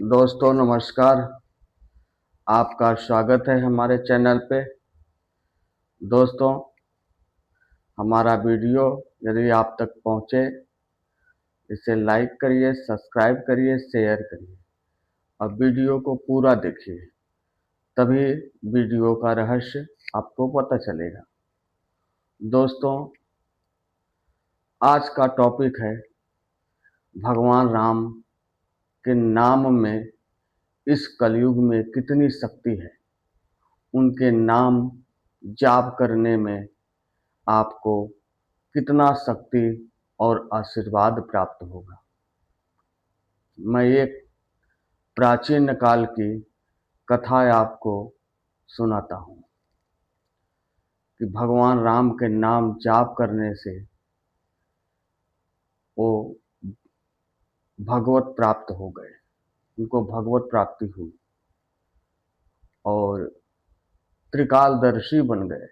दोस्तों नमस्कार। आपका स्वागत है हमारे चैनल पे। दोस्तों, हमारा वीडियो यदि आप तक पहुंचे, इसे लाइक करिए, सब्सक्राइब करिए, शेयर करिए और वीडियो को पूरा देखिए, तभी वीडियो का रहस्य आपको पता चलेगा। दोस्तों, आज का टॉपिक है भगवान राम के नाम में इस कलयुग में कितनी शक्ति है। उनके नाम जाप करने में आपको कितना शक्ति और आशीर्वाद प्राप्त होगा। मैं एक प्राचीन काल की कथा आपको सुनाता हूँ कि भगवान राम के नाम जाप करने से वो भगवत प्राप्त हो गए, उनको भगवत प्राप्ति हुई और त्रिकालदर्शी बन गए।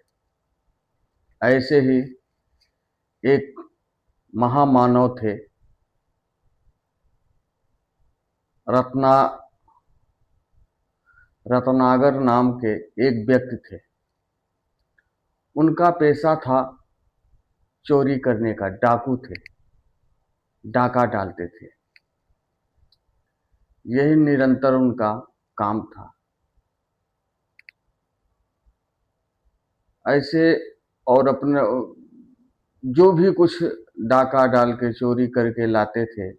ऐसे ही एक महामानव थे, रत्ना रत्नागर नाम के एक व्यक्ति थे। उनका पेशा था चोरी करने का, डाकू थे, डाका डालते थे। यही निरंतर उनका काम था। ऐसे और अपने जो भी कुछ डाका डाल के चोरी करके लाते थे,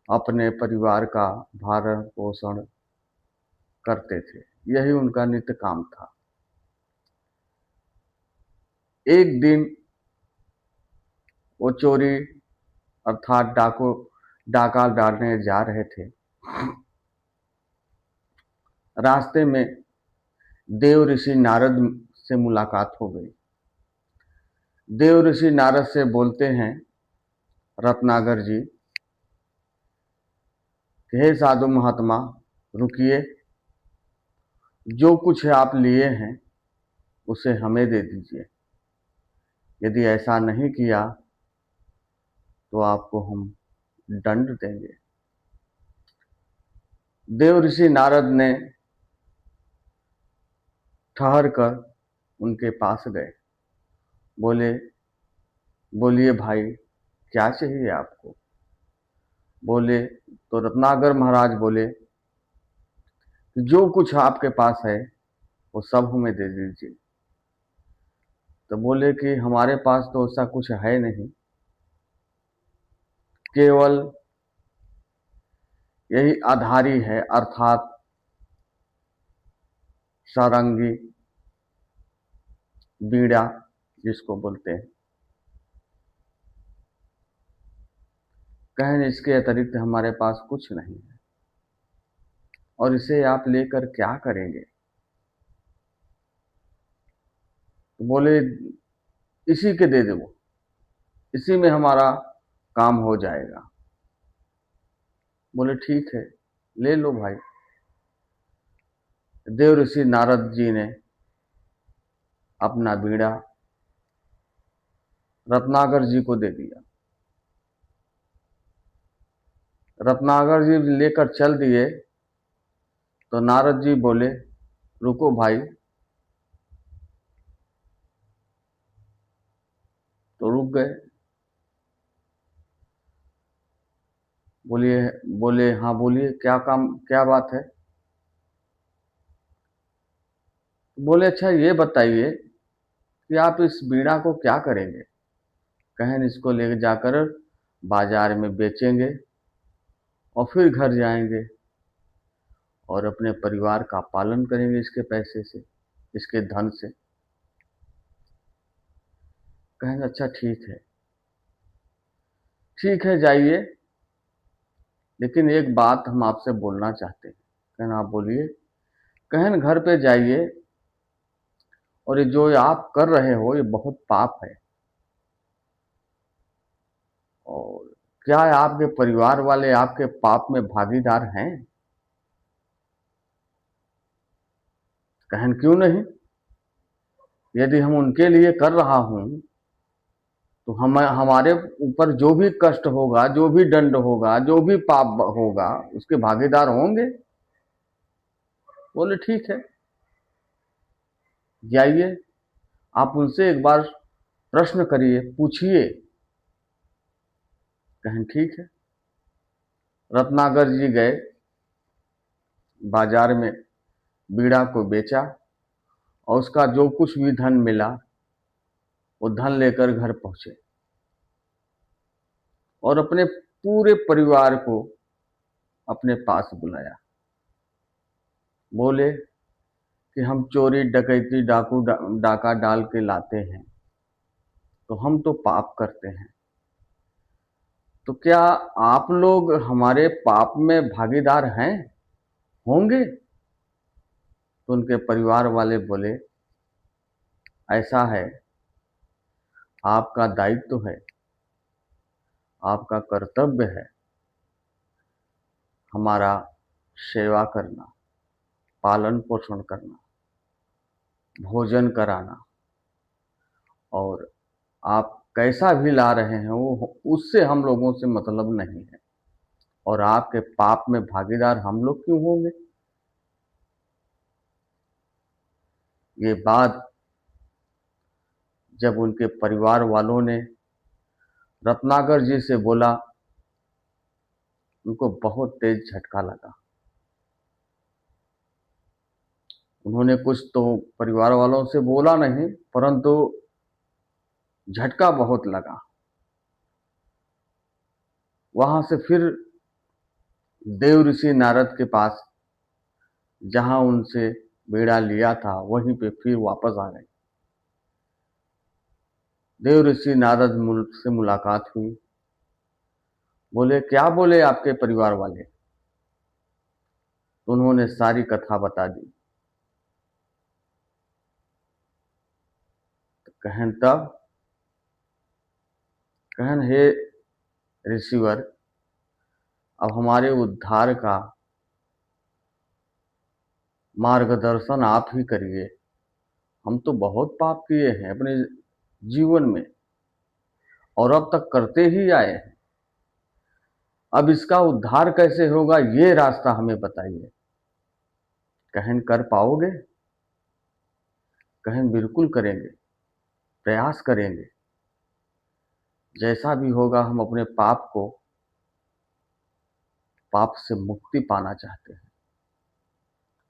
अपने परिवार का भरण पोषण करते थे। यही उनका नित्य काम था। एक दिन वो चोरी अर्थात डाका डालने जा रहे थे। रास्ते में देव ऋषि नारद से मुलाकात हो गई। देव ऋषि नारद से बोलते हैं, रत्नागर जी, हे साधु महात्मा, रुकिए, जो कुछ आप लिए हैं उसे हमें दे दीजिए। यदि ऐसा नहीं किया तो आपको हम दंड देंगे। देव ऋषि नारद ने ठहर कर उनके पास गए। बोलिए भाई, क्या चाहिए आपको? बोले तो रत्नागर महाराज बोले, जो कुछ आपके पास है वो सब हमें दे दीजिए। तो बोले कि हमारे पास तो ऐसा कुछ है नहीं, केवल यही आधारी है, अर्थात सारंगी, बीड़ा जिसको बोलते हैं। कहें इसके अतिरिक्त हमारे पास कुछ नहीं है, और इसे आप लेकर क्या करेंगे? तो बोले इसी के दे दो, इसी में हमारा काम हो जाएगा। बोले ठीक है, ले लो भाई। देव ऋषि नारद जी ने अपना बीड़ा रत्नागर जी को दे दिया। रत्नागर जी लेकर चल दिए तो नारद जी बोले, रुको भाई। तो रुक गए। बोलिए बोले हाँ बोलिए, क्या काम, क्या बात है? बोले अच्छा ये बताइए कि आप इस बीड़ा को क्या करेंगे? कहें इसको ले जाकर बाजार में बेचेंगे और फिर घर जाएंगे और अपने परिवार का पालन करेंगे इसके पैसे से, इसके धन से। कहेंगे अच्छा ठीक है जाइए, लेकिन एक बात हम आपसे बोलना चाहते हैं। कहना आप बोलिए। कहन घर पे जाइए, और ये जो आप कर रहे हो ये बहुत पाप है, और क्या आपके परिवार वाले आपके पाप में भागीदार हैं? कहन क्यों नहीं, यदि हम उनके लिए कर रहा हूं तो हम हमारे ऊपर जो भी कष्ट होगा, जो भी दंड होगा, जो भी पाप होगा, उसके भागीदार होंगे। बोले ठीक है, जाइए आप उनसे एक बार प्रश्न करिए, पूछिए। कहें ठीक है। रत्नाकर जी गए, बाजार में बीड़ा को बेचा और उसका जो कुछ भी धन मिला वो धन लेकर घर पहुंचे और अपने पूरे परिवार को अपने पास बुलाया। बोले कि हम चोरी डकैती डाका डाल के लाते हैं, तो हम तो पाप करते हैं, तो क्या आप लोग हमारे पाप में भागीदार हैं, होंगे? तो उनके परिवार वाले बोले ऐसा है, आपका दायित्व है, आपका कर्तव्य है हमारा सेवा करना, पालन पोषण करना, भोजन कराना, और आप कैसा भी ला रहे हैं वो उससे हम लोगों से मतलब नहीं है, और आपके पाप में भागीदार हम लोग क्यों होंगे? ये बात जब उनके परिवार वालों ने रत्नाकर जी से बोला, उनको बहुत तेज झटका लगा। उन्होंने कुछ तो परिवार वालों से बोला नहीं, परंतु झटका बहुत लगा। वहां से फिर देव ऋषि नारद के पास, जहां उनसे बेड़ा लिया था वहीं पे फिर वापस आ गए। देव ऋषि नारद से मुलाकात हुई। बोले क्या बोले आपके परिवार वाले? तो उन्होंने सारी कथा बता दी। तो कहन तब, कहन हे ऋषिवर, अब हमारे उद्धार का मार्गदर्शन आप ही करिए। हम तो बहुत पाप किए हैं अपने जीवन में और अब तक करते ही आए हैं। अब इसका उद्धार कैसे होगा, ये रास्ता हमें बताइए। कहन कर पाओगे? कहन बिल्कुल करेंगे, प्रयास करेंगे। जैसा भी होगा हम अपने पाप से मुक्ति पाना चाहते हैं।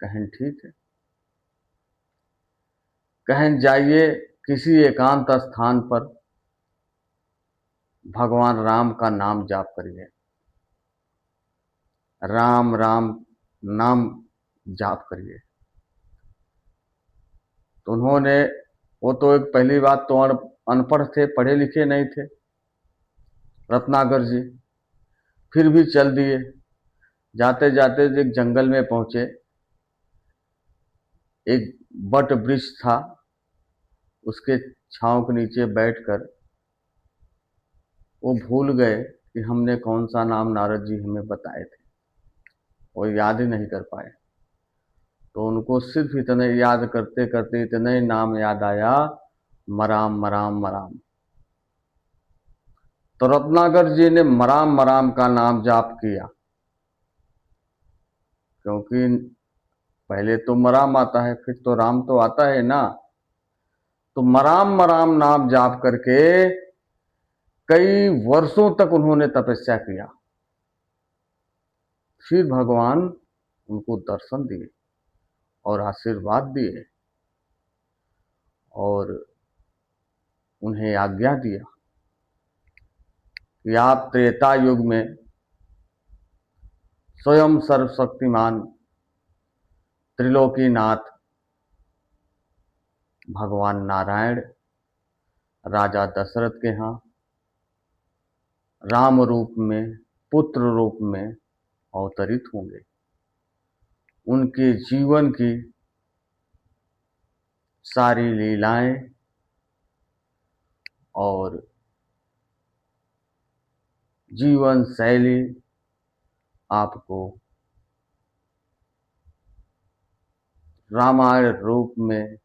कहन ठीक है। कहन जाइए किसी एकांत स्थान पर भगवान राम का नाम जाप करिए। राम राम नाम जाप करिए। तो उन्होंने, वो तो एक पहली बात तो अनपढ़ थे, पढ़े लिखे नहीं थे रत्नाकर जी, फिर भी चल दिए। जाते जाते एक जंगल में पहुंचे, एक बट वृक्ष था, उसके छांव के नीचे बैठकर वो भूल गए कि हमने कौन सा नाम नारद जी हमें बताए थे, वो याद ही नहीं कर पाए। तो उनको सिर्फ इतने याद करते करते इतने नाम याद आया, मराम मराम मराम। तो रत्नाकर जी ने मराम मराम का नाम जाप किया, क्योंकि पहले तो मराम आता है, फिर तो राम तो आता है ना। तो मराम मराम नाम जाप करके कई वर्षों तक उन्होंने तपस्या किया। फिर भगवान उनको दर्शन दिए और आशीर्वाद दिए और उन्हें आज्ञा दिया कि आप त्रेता युग में स्वयं सर्वशक्तिमान त्रिलोकीनाथ भगवान नारायण राजा दशरथ के यहाँ राम रूप में, पुत्र रूप में अवतरित होंगे। उनके जीवन की सारी लीलाएं और जीवन शैली आपको रामायण रूप में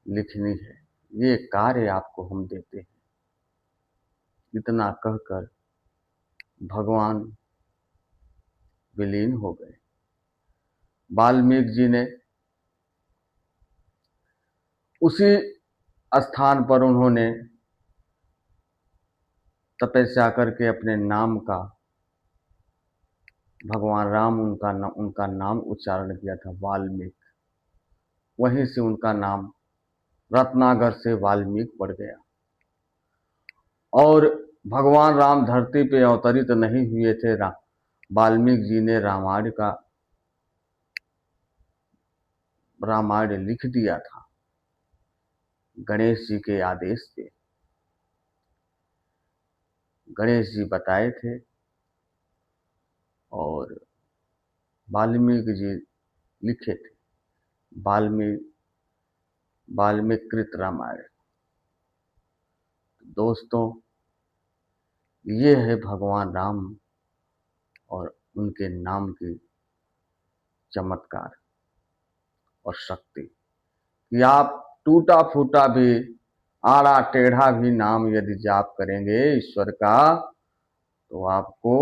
लिखनी है। ये कार्य आपको हम देते हैं। इतना कहकर भगवान विलीन हो गए। वाल्मीकि जी ने उसी स्थान पर उन्होंने तपस्या करके अपने नाम का, भगवान राम उनका नाम उच्चारण किया था, वाल्मीकि। वहीं से उनका नाम रत्नागर से वाल्मीकि पड़ गया। और भगवान राम धरती पे अवतरित नहीं हुए थे, वाल्मीकि जी ने रामायण लिख दिया था गणेश जी के आदेश पे। गणेश जी बताए थे और वाल्मीकि जी लिखे थे वाल्मीकृत रामायण। दोस्तों, ये है भगवान राम और उनके नाम की चमत्कार और शक्ति कि आप टूटा फूटा भी, आड़ा टेढ़ा भी नाम यदि जाप करेंगे ईश्वर का, तो आपको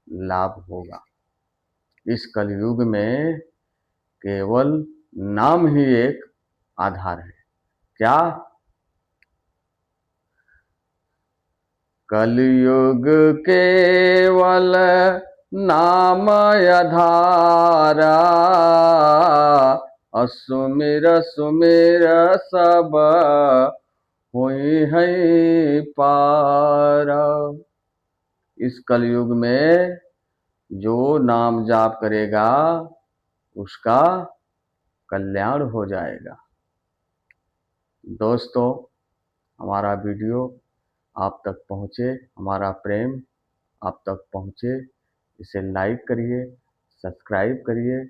लाभ होगा। इस कलयुग में केवल नाम ही एक आधार है। क्या? कलयुग केवल नाम आधारा, असुमिर सुमिर सब हुई है पारा। इस कलयुग में जो नाम जाप करेगा उसका कल्याण हो जाएगा। दोस्तों, हमारा वीडियो आप तक पहुँचे, हमारा प्रेम आप तक पहुँचे, इसे लाइक करिए, सब्सक्राइब करिए,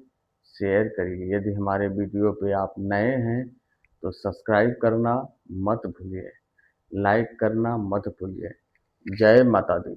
शेयर करिए। यदि हमारे वीडियो पे आप नए हैं तो सब्सक्राइब करना मत भूलिए, लाइक करना मत भूलिए। जय माता दी।